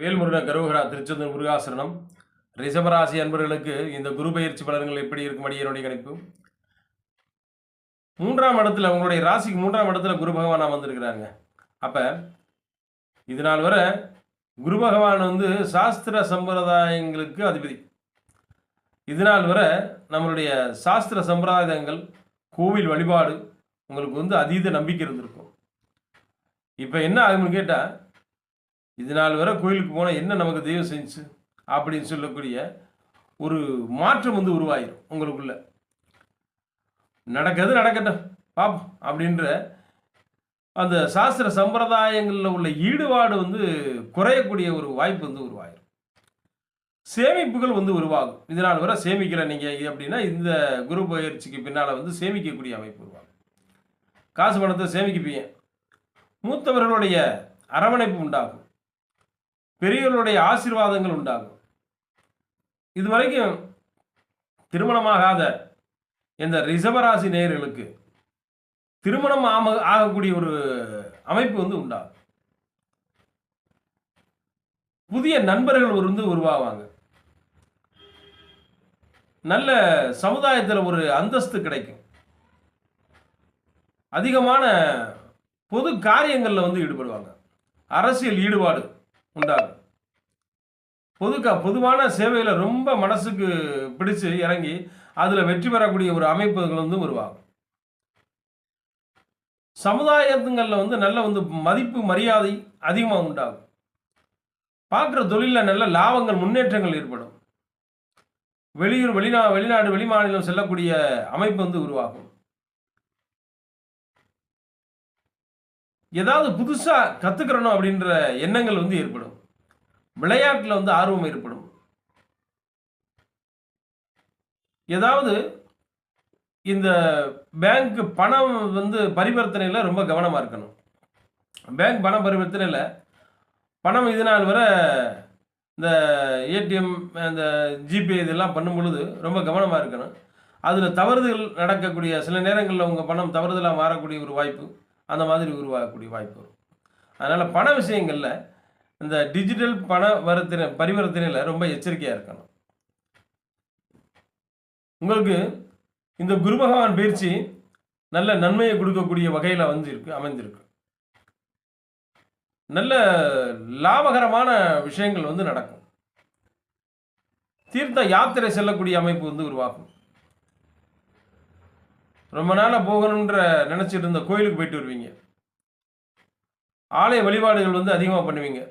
வேல்முருகன் கரோகரா திருச்செந்தூர் முருகாசரணம். ரிஷபராசி அன்பர்களுக்கு இந்த குரு பயிற்சி பலன்கள் எப்படி இருக்கும் என்னுடைய கணிப்பு. 3ஆம் இடத்துல உங்களுடைய ராசிக்கு 3ஆம் இடத்துல குரு பகவான் வந்திருக்கிறாங்க. அப்ப இது நாள் வரை குரு பகவான் சாஸ்திர சம்பிரதாயங்களுக்கு அதிபதி. இது நாள் வரை நம்மளுடைய சாஸ்திர சம்பிரதாயங்கள், கோவில் வழிபாடு உங்களுக்கு அதீத நம்பிக்கை இருந்திருக்கும். இப்போ என்ன ஆகும்னு கேட்டால், இது நாள் வரை கோயிலுக்கு போனால் என்ன நமக்கு தெய்வம் செஞ்சு அப்படின்னு சொல்லக்கூடிய ஒரு மாற்றம் உருவாயிரும் உங்களுக்குள்ள. நடக்கிறது நடக்கட்டும் பாப்போம் அப்படின்ற அந்த சாஸ்திர சம்பிரதாயங்களில் உள்ள ஈடுபாடு குறையக்கூடிய ஒரு வாய்ப்பு உருவாயிரும். சேமிப்புகள் உருவாகும். இதனால் வரை சேமிக்கல நீங்கள் அப்படின்னா இந்த குரு பயிற்சிக்கு பின்னால் சேமிக்கக்கூடிய அமைப்பு உருவாகும். காசு பணத்தை சேமிக்கப்பீங்க. மூத்தவர்களுடைய அரவணைப்பு உண்டாகும். பெரியவர்களுடைய ஆசீர்வாதங்கள் உண்டாகும். இதுவரைக்கும் திருமணமாகாத இந்த ரிஷபராசி நேயர்களுக்கு திருமணம் ஆகக்கூடிய ஒரு அமைப்பு உண்டாகும். புதிய நண்பர்கள் உருவாவாங்க. நல்ல சமுதாயத்தில் ஒரு அந்தஸ்து கிடைக்கும். அதிகமான பொது காரியங்களில் ஈடுபடுவாங்க. அரசியல் ஈடுபாடு உண்டாகும். பொதுவான சேவையில் ரொம்ப மனசுக்கு பிடிச்சு இறங்கி அதில் வெற்றி பெறக்கூடிய ஒரு அமைப்புகள் உருவாகும். சமுதாயங்களில் நல்ல மதிப்பு மரியாதை அதிகமாக உண்டாகும். பார்க்குற தொழிலில் நல்ல லாபங்கள் முன்னேற்றங்கள் ஏற்படும். வெளியூர் வெளிநாடு வெளிமாநிலம் செல்லக்கூடிய அமைப்பு உருவாகும். ஏதாவது புதுசாக கற்றுக்கிறணும் அப்படின்ற எண்ணங்கள் ஏற்படும். விளையாட்டில் ஆர்வம் ஏற்படும். ஏதாவது இந்த பேங்க் பணம் பரிவர்த்தனையில் ரொம்ப கவனமாக இருக்கணும். பேங்க் பண பரிவர்த்தனையில் பணம் இது நாள் வரை இந்த ஏடிஎம் இந்த ஜிபே இதெல்லாம் பண்ணும் பொழுது ரொம்ப கவனமாக இருக்கணும். அதில் தவறுதல் நடக்கக்கூடிய சில நேரங்களில் உங்கள் பணம் தவறுதலாக மாறக்கூடிய ஒரு வாய்ப்பு அந்த மாதிரி உருவாகக்கூடிய வாய்ப்பு வரும். அதனால் பண விஷயங்களில் இந்த டிஜிட்டல் பண பரிவர்த்தனையில் ரொம்ப எச்சரிக்கையாக இருக்கணும். உங்களுக்கு இந்த குரு பகவான் பயிற்சி நல்ல நன்மையை கொடுக்கக்கூடிய வகையில் அமைந்திருக்கு. நல்ல லாபகரமான விஷயங்கள் நடக்கும். தீர்த்த யாத்திரை செல்லக்கூடிய அமைப்பு உருவாகும். ரொம்ப நாளாக போகணுன்ற நினச்சிட்டு இருந்த கோயிலுக்கு போயிட்டு வருவீங்க. ஆலய வழிபாடுகள் அதிகமாக பண்ணுவீங்க.